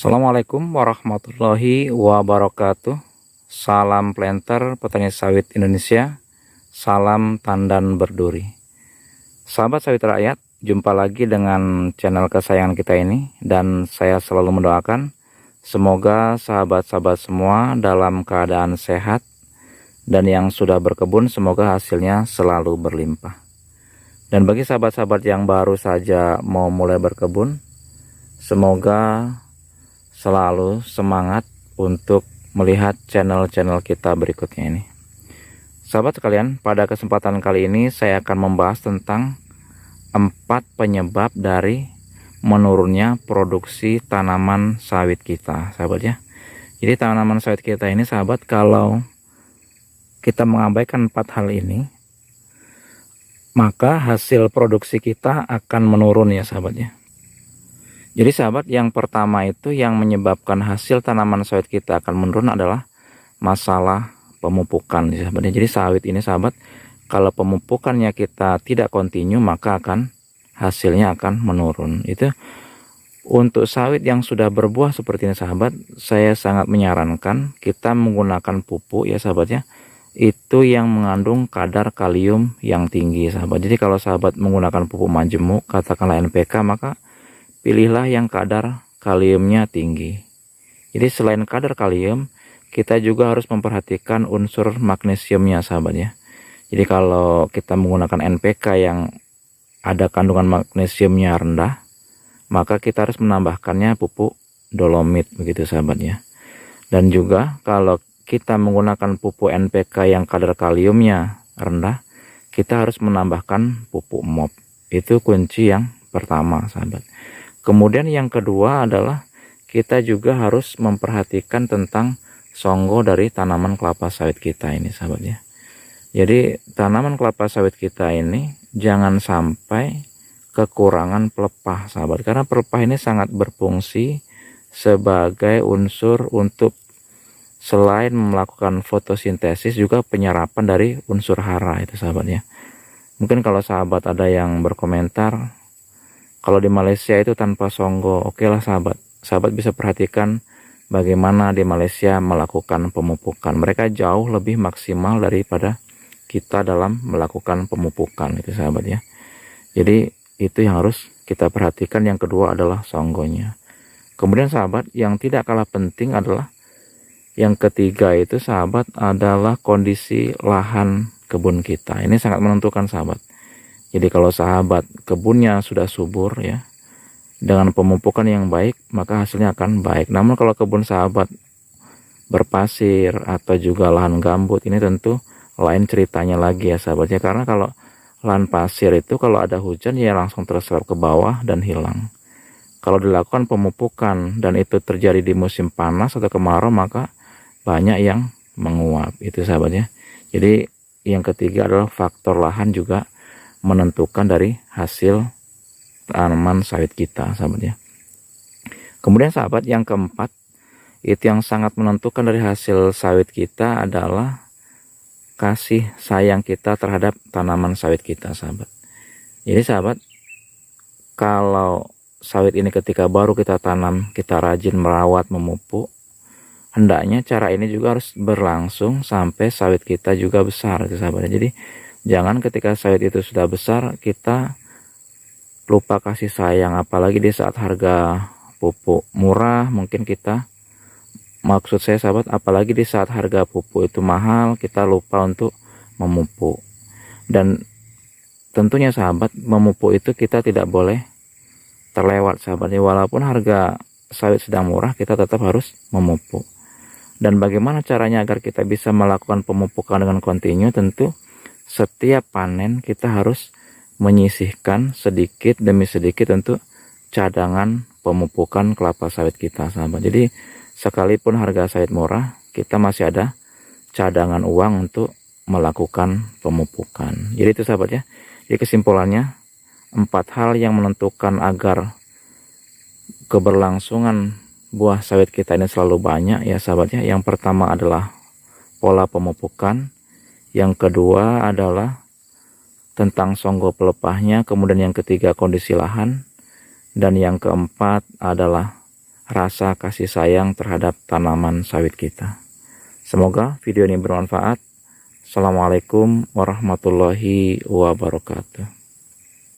Assalamualaikum warahmatullahi wabarakatuh. Salam planter petani sawit Indonesia. Salam tandan berduri. Sahabat sawit rakyat, jumpa lagi dengan channel kesayangan kita ini. Dan saya selalu mendoakan semoga sahabat-sahabat semua dalam keadaan sehat. Dan yang sudah berkebun semoga hasilnya selalu berlimpah. Dan bagi sahabat-sahabat yang baru saja mau mulai berkebun, semoga selalu semangat untuk melihat channel-channel kita berikutnya ini. Sahabat sekalian, pada kesempatan kali ini saya akan membahas tentang 4 penyebab dari menurunnya produksi tanaman sawit kita, sahabat ya. Jadi tanaman sawit kita ini, sahabat, kalau kita mengabaikan 4 hal ini, maka hasil produksi kita akan menurun ya, sahabat ya. Jadi sahabat, yang pertama itu yang menyebabkan hasil tanaman sawit kita akan menurun adalah masalah pemupukan ya, sahabat. Jadi sawit ini, sahabat, kalau pemupukannya kita tidak kontinu maka hasilnya akan menurun. Itu untuk sawit yang sudah berbuah seperti ini, sahabat, saya sangat menyarankan kita menggunakan pupuk ya, sahabat ya. Itu yang mengandung kadar kalium yang tinggi, sahabat. Jadi kalau sahabat menggunakan pupuk majemuk, katakanlah NPK, maka pilihlah yang kadar kaliumnya tinggi. Jadi selain kadar kalium, kita juga harus memperhatikan unsur magnesiumnya, sahabat ya. Jadi kalau kita menggunakan NPK yang ada kandungan magnesiumnya rendah, maka kita harus menambahkannya pupuk dolomit, begitu sahabat ya. Dan juga kalau kita menggunakan pupuk NPK yang kadar kaliumnya rendah, kita harus menambahkan pupuk MOP. Itu kunci yang pertama, sahabat. Kemudian yang kedua adalah kita juga harus memperhatikan tentang songgo dari tanaman kelapa sawit kita ini, sahabat ya. Jadi tanaman kelapa sawit kita ini jangan sampai kekurangan pelepah, sahabat. Karena pelepah ini sangat berfungsi sebagai unsur untuk selain melakukan fotosintesis juga penyerapan dari unsur hara itu, sahabat ya. Mungkin kalau sahabat ada yang berkomentar, kalau di Malaysia itu tanpa songgo, oke lah sahabat. Sahabat bisa perhatikan bagaimana di Malaysia melakukan pemupukan. Mereka jauh lebih maksimal daripada kita dalam melakukan pemupukan itu, sahabat ya. Jadi itu yang harus kita perhatikan. Yang kedua adalah songgonya. Kemudian sahabat, yang tidak kalah penting adalah yang ketiga itu, sahabat, adalah kondisi lahan kebun kita. Ini sangat menentukan, sahabat. Jadi kalau sahabat kebunnya sudah subur ya, dengan pemupukan yang baik, maka hasilnya akan baik. Namun kalau kebun sahabat berpasir atau juga lahan gambut, ini tentu lain ceritanya lagi ya, sahabat ya. Karena kalau lahan pasir itu kalau ada hujan ya langsung terserap ke bawah dan hilang. Kalau dilakukan pemupukan dan itu terjadi di musim panas atau kemarau, maka banyak yang menguap itu, sahabat ya. Jadi yang ketiga adalah faktor lahan juga menentukan dari hasil tanaman sawit kita, sahabat ya. Kemudian sahabat, yang keempat itu yang sangat menentukan dari hasil sawit kita adalah kasih sayang kita terhadap tanaman sawit kita, sahabat. Jadi sahabat, kalau sawit ini ketika baru kita tanam, kita rajin merawat, memupuk, hendaknya cara ini juga harus berlangsung sampai sawit kita juga besar itu, sahabat. Jadi jangan ketika sawit itu sudah besar kita lupa kasih sayang, apalagi di saat harga pupuk murah. Mungkin kita, maksud saya sahabat, apalagi di saat harga pupuk itu mahal, kita lupa untuk memupuk. Dan tentunya sahabat, memupuk itu kita tidak boleh terlewat, sahabat. Walaupun harga sawit sedang murah, kita tetap harus memupuk. Dan bagaimana caranya agar kita bisa melakukan pemupukan dengan kontinu? Tentu setiap panen kita harus menyisihkan sedikit demi sedikit untuk cadangan pemupukan kelapa sawit kita, sahabat. Jadi sekalipun harga sawit murah, kita masih ada cadangan uang untuk melakukan pemupukan. Jadi itu, sahabat ya. Jadi kesimpulannya, 4 hal yang menentukan agar keberlangsungan buah sawit kita ini selalu banyak ya, sahabat ya. Yang pertama adalah pola pemupukan. Yang kedua adalah tentang songgo pelepahnya. Kemudian yang ketiga kondisi lahan. Dan yang keempat adalah rasa kasih sayang terhadap tanaman sawit kita. Semoga video ini bermanfaat. Assalamualaikum warahmatullahi wabarakatuh.